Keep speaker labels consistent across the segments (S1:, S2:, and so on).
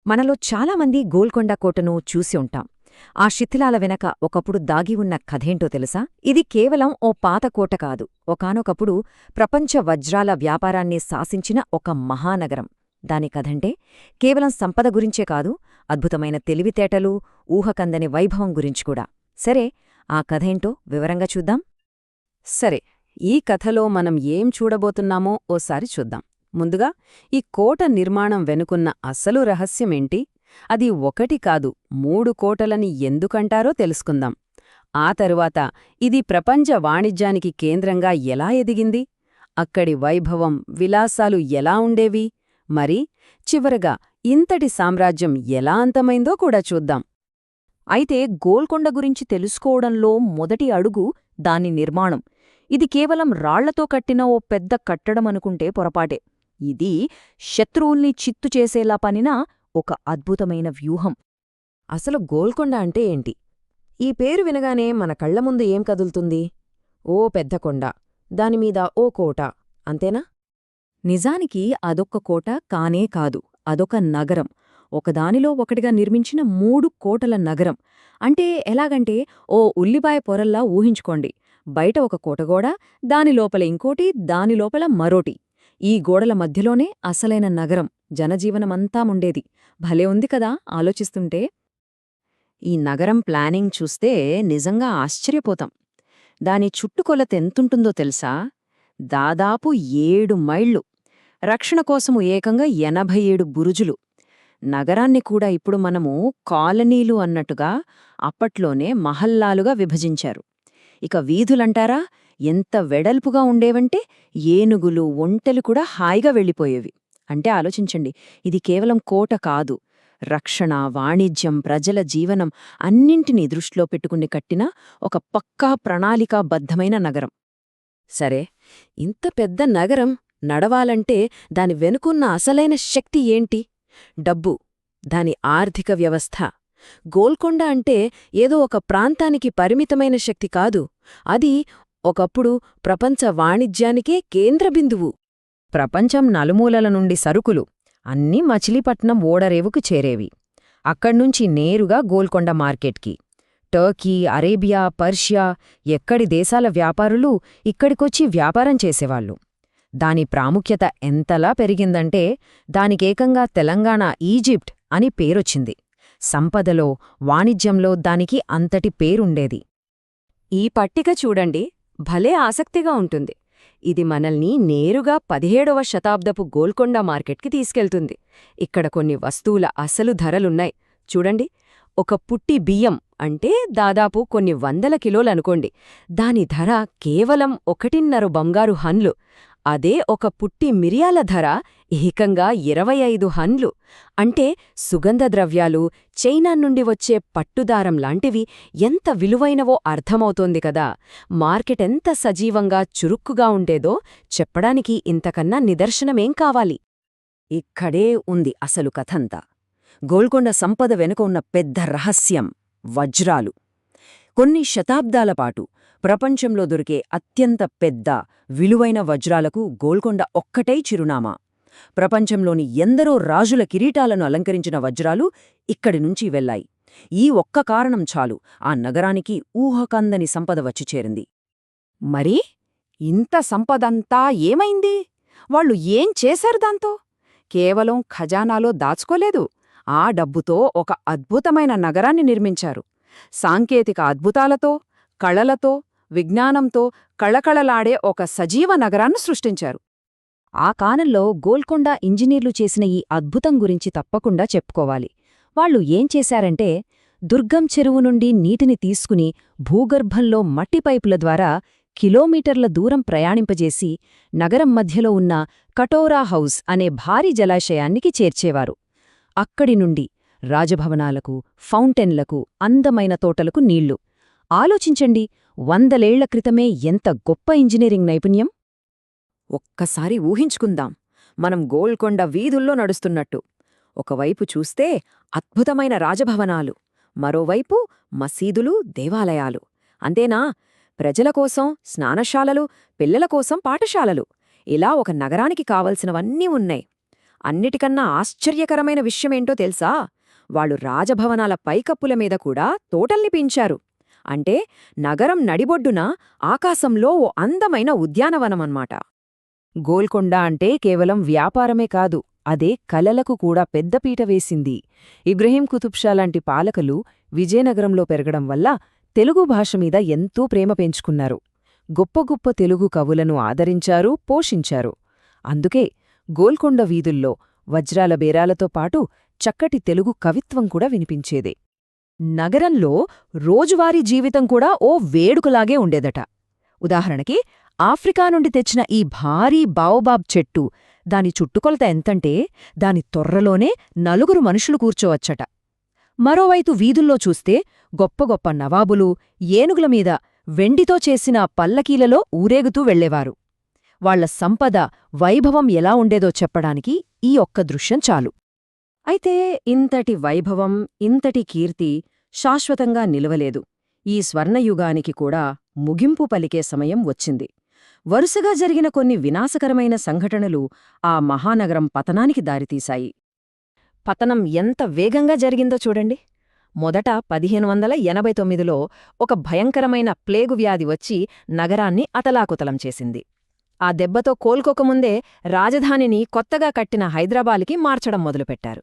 S1: మనలో చాలామంది గోల్కొండ కోటను చూసి ఉంటాం. ఆ శిథిలాల వెనక ఒకప్పుడు దాగి ఉన్న కథేంటో తెలుసా? ఇది కేవలం ఓ పాత కోట కాదు, ఒకానొకప్పుడు ప్రపంచ వజ్రాల వ్యాపారాన్ని శాసించిన ఒక మహానగరం. దాని కథంటే కేవలం సంపద గురించే కాదు, అద్భుతమైన తెలివితేటలు, ఊహకందని వైభవం గురించి కూడా. సరే, ఆ కథేంటో వివరంగా చూద్దాం.
S2: సరే, ఈ కథలో మనం ఏం చూడబోతున్నామో ఓసారి చూద్దాం. ముందుగా, ఈ కోట నిర్మాణం వెనుకున్న అసలు రహస్యమేంటి? అది ఒకటి కాదు, 3 కోటలని ఎందుకంటారో తెలుసుకుందాం. ఆ తరువాత ఇది ప్రపంచ వాణిజ్యానికి కేంద్రంగా ఎలా ఎదిగింది, అక్కడి వైభవం, విలాసాలు ఎలా ఉండేవి, మరి చివరగా ఇంతటి సామ్రాజ్యం ఎలా అంతమైందో కూడా చూద్దాం.
S1: అయితే గోల్కొండ గురించి తెలుసుకోవడంలో మొదటి అడుగు దాని నిర్మాణం. ఇది కేవలం రాళ్లతో కట్టిన ఓ పెద్ద కట్టడమనుకుంటే పొరపాటే. ఇది శత్రువుల్ని చిత్తు చేసేలా పనిన ఒక అద్భుతమైన వ్యూహం. అసలు గోల్కొండ అంటే ఏంటి? ఈ పేరు వినగానే మన కళ్ల ముందు ఏం కదులుతుంది? ఓ పెద్ద కొండ, దానిమీద ఓ కోట, అంతేనా? నిజానికి అదొక్క కోట కానే కాదు, అదొక నగరం. ఒకదానిలో ఒకటిగా నిర్మించిన 3 కోటల నగరం. అంటే ఎలాగంటే ఓ ఉల్లిపాయ పొరల్లా ఊహించుకోండి. బయట ఒక కోటగోడ, దానిలోపల ఇంకోటి, దానిలోపల మరోటి. ఈ గోడల మధ్యలోనే అసలైన నగరం, జనజీవనమంతా ఉండేది. భలే ఉంది కదా ఆలోచిస్తుంటే.
S2: ఈ నగరం ప్లానింగ్ చూస్తే నిజంగా ఆశ్చర్యపోతాం. దాని చుట్టుకొలతెంతుంటుందో తెలుసా? దాదాపు 7 మైళ్ళు. రక్షణ కోసము ఏకంగా 87 బురుజులు. నగరాన్ని కూడా ఇప్పుడు మనము కాలనీలు అన్నట్టుగా అప్పట్లోనే మహల్లాలుగా విభజించారు. ఇక వీధులంటారా, ఎంత వెడల్పుగా ఉండేవంటే ఏనుగులు, ఒంటెలు కూడా హాయిగా వెళ్ళిపోయేవి. అంటే ఆలోచించండి, ఇది కేవలం కోట కాదు, రక్షణ, వాణిజ్యం, ప్రజల జీవనం అన్నింటినీ దృష్టిలో పెట్టుకుని కట్టిన ఒక పక్కా ప్రణాళికాబద్ధమైన నగరం.
S1: సరే, ఇంత పెద్ద నగరం నడవాలంటే దాని వెనుకున్న అసలైన శక్తి ఏంటి? డబ్బు, దాని ఆర్థిక వ్యవస్థ. గోల్కొండ అంటే ఏదో ఒక ప్రాంతానికి పరిమితమైన శక్తి కాదు, అది ఒకప్పుడు ప్రపంచ వాణిజ్యానికే కేంద్రబిందువు. ప్రపంచం నలుమూలల నుండి సరుకులు అన్నీ మచిలీపట్నం ఓడరేవుకు చేరేవి. అక్కడ్నుంచి నేరుగా గోల్కొండ మార్కెట్కి. టర్కీ, అరేబియా, పర్షియా, ఎక్కడి దేశాల వ్యాపారులు ఇక్కడికొచ్చి వ్యాపారం చేసేవాళ్లు. దాని ప్రాముఖ్యత ఎంతలా పెరిగిందంటే దానికేకంగా తెలంగాణ, ఈజిప్ట్ అని పేరొచ్చింది. సంపదలో, వాణిజ్యంలో దానికి అంతటి పేరుండేది.
S2: ఈ పట్టిక చూడండి, భలే ఆసక్తిగా ఉంటుంది. ఇది మనల్ని నేరుగా 17వ శతాబ్దపు గోల్కొండ మార్కెట్కి తీసుకెళ్తుంది. ఇక్కడ కొన్ని వస్తువుల అసలు ధరలున్నాయి చూడండి. ఒక పుట్టి బియ్యం అంటే దాదాపు కొన్ని 100 కిలోలనుకోండి, దాని ధర కేవలం 1.5 బంగారు హన్లు. అదే ఒక పుట్టి మిరియాల ధర ఏకంగా 25 హన్లు. అంటే సుగంధ ద్రవ్యాలు, చైనా నుండి వచ్చే పట్టుదారం లాంటివి ఎంత విలువైనవో అర్థమవుతోంది కదా. మార్కెట్ ఎంత సజీవంగా, చురుక్కుగా ఉండేదో చెప్పడానికి ఇంతకన్నా నిదర్శనమేం కావాలి?
S1: ఇక్కడే ఉంది అసలు కథంతా. గోల్కొండ సంపద వెనుక ఉన్న పెద్ద రహస్యం వజ్రాలు. కొన్ని శతాబ్దాల పాటు ప్రపంచంలో దొరికే అత్యంత పెద్ద, విలువైన వజ్రాలకు గోల్కొండ ఒక్కటై చిరునామా. ప్రపంచంలోని ఎందరో రాజుల కిరీటాలను అలంకరించిన వజ్రాలు ఇక్కడినుంచి వెళ్లాయి. ఈ ఒక్క కారణం చాలు ఆ నగరానికి ఊహకందని సంపద వచ్చి చేరింది.
S2: మరి ఇంత సంపదంతా ఏమైంది? వాళ్ళు ఏం చేశారు దాంతో? కేవలం ఖజానాలో దాచుకోలేదు, ఆ డబ్బుతో ఒక అద్భుతమైన నగరాన్ని నిర్మించారు. సాంకేతిక అద్భుతాలతో, కళలతో, విజ్ఞానంతో కళకళలాడే ఒక సజీవ నగరాన్ని సృష్టించారు.
S1: ఆ కాలంలో గోల్కొండ ఇంజనీర్లు చేసిన ఈ అద్భుతం గురించి తప్పకుండా చెప్పుకోవాలి. వాళ్ళు ఏం చేశారంటే, దుర్గం చెరువు నుండి నీటిని తీసుకుని భూగర్భంలో మట్టి పైపుల ద్వారా కిలోమీటర్ల దూరం ప్రయాణింపజేసి నగరం మధ్యలో ఉన్న కటోరా హౌస్ అనే భారీ జలాశయానికి చేర్చేవారు. అక్కడి నుండి రాజభవనాలకు, ఫౌంటెన్లకు, అందమైన తోటలకు నీళ్లు. ఆలోచించండి, 100 ఏళ్ల క్రితమే ఎంత గొప్ప ఇంజనీరింగ్ నైపుణ్యం! ఒక్కసారి ఊహించుకుందాం, మనం గోల్కొండ వీధుల్లో నడుస్తున్నట్టు. ఒకవైపు చూస్తే అద్భుతమైన రాజభవనాలు, మరోవైపు మసీదులు, దేవాలయాలు. అంతేనా, ప్రజల కోసం స్నానశాలలు, పిల్లల కోసం పాఠశాలలు. ఇలా ఒక నగరానికి కావలసినవన్నీ ఉన్నాయి.
S2: అన్నిటికన్నా ఆశ్చర్యకరమైన విషయమేంటో తెలుసా? వాళ్ళు రాజభవనాల పైకప్పుల మీద కూడా తోటల్ని పెంచారు. అంటే నగరం నడిబొడ్డున ఆకాశంలో ఓ అందమైన ఉద్యానవనమన్మాట.
S1: గోల్కొండ అంటే కేవలం వ్యాపారమే కాదు, అదే కలలకు కూడా పెద్దపీట వేసింది. ఇబ్రహీం కుతుబ్ షా లాంటి పాలకులు విజయనగరంలో పెరగడం వల్ల తెలుగు భాష మీద ఎంతో ప్రేమ పెంచుకున్నారు. గొప్ప గొప్ప తెలుగు కవులను ఆదరించారు, పోషించారు. అందుకే గోల్కొండ వీధుల్లో వజ్రాల బేరాలతో పాటు చక్కటి తెలుగు కవిత్వం కూడా వినిపించేదే. నగరంలో రోజువారీ జీవితం కూడా ఓ వేడుకలాగే ఉండేదట. ఉదాహరణకి ఆఫ్రికా నుండి తెచ్చిన ఈ భారీ బావోబాబ్ చెట్టు, దాని చుట్టుకొలత ఎంతంటే దాని తొర్రలోనే 4 మనుషులు కూర్చోవచ్చట. మరోవైపు వీధుల్లో చూస్తే గొప్ప గొప్ప నవాబులు ఏనుగుల మీద వెండితో చేసిన పల్లకీలలో ఊరేగుతూ వెళ్లేవారు. వాళ్ల సంపద, వైభవం ఎలా ఉండేదో చెప్పడానికి ఈ ఒక్క దృశ్యం చాలు. అయితే ఇంతటి వైభవం, ఇంతటి కీర్తి శాశ్వతంగా నిలవలేదు. ఈ స్వర్ణయుగానికి కూడా ముగింపు పలికే సమయం వచ్చింది. వరుసగా జరిగిన కొన్ని వినాశకరమైన సంఘటనలు ఆ మహానగరం పతనానికి దారితీశాయి. పతనం ఎంత వేగంగా జరిగిందో చూడండి. మొదట 1589లో ఒక భయంకరమైన ప్లేగు వ్యాధి వచ్చి నగరాన్ని అతలాకుతలం చేసింది. ఆ దెబ్బతో కోలుకోకముందే రాజధానిని కొత్తగా కట్టిన హైదరాబాద్కి మార్చడం మొదలుపెట్టారు.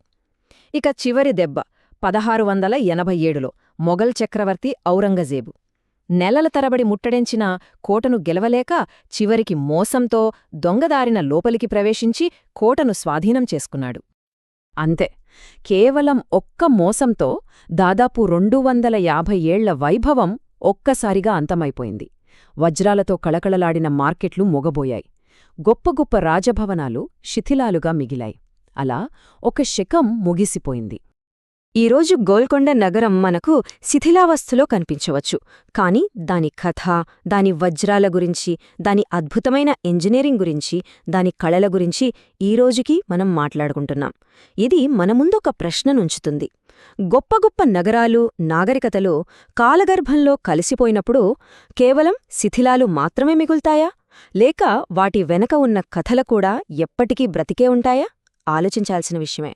S1: ఇక చివరి దెబ్బ 1687లో మొఘల్ చక్రవర్తి ఔరంగజేబు. నెలల తరబడి ముట్టడించిన కోటను గెలవలేక చివరికి మోసంతో దొంగదారిన లోపలికి ప్రవేశించి కోటను స్వాధీనం చేసుకున్నాడు. అంతే, కేవలం ఒక్క మోసంతో దాదాపు 250 ఏళ్ల వైభవం ఒక్కసారిగా అంతమైపోయింది. వజ్రాలతో కళకళలాడిన మార్కెట్లు మొగబోయాయి. గొప్ప గొప్ప రాజభవనాలు శిథిలాలుగా మిగిలాయి. అలా ఒక శకం ముగిసిపోయింది. ఈరోజు గోల్కొండ నగరం మనకు శిథిలావస్థలో కనిపించవచ్చు. కాని దాని కథ, దాని వజ్రాల గురించి, దాని అద్భుతమైన ఇంజనీరింగ్ గురించి, దాని కళల గురించి ఈరోజుకి మనం మాట్లాడుకుంటున్నాం. ఇది మన ముందొక ప్రశ్ననుంచుతుంది. గొప్ప గొప్ప నగరాలు, నాగరికతలు కాలగర్భంలో కలిసిపోయినప్పుడు కేవలం శిథిలాలు మాత్రమే మిగులుతాయా? లేక వాటి వెనక ఉన్న కథలు కూడా ఎప్పటికీ బ్రతికే ఉంటాయా? ఆలోచించాల్సిన విషయమే.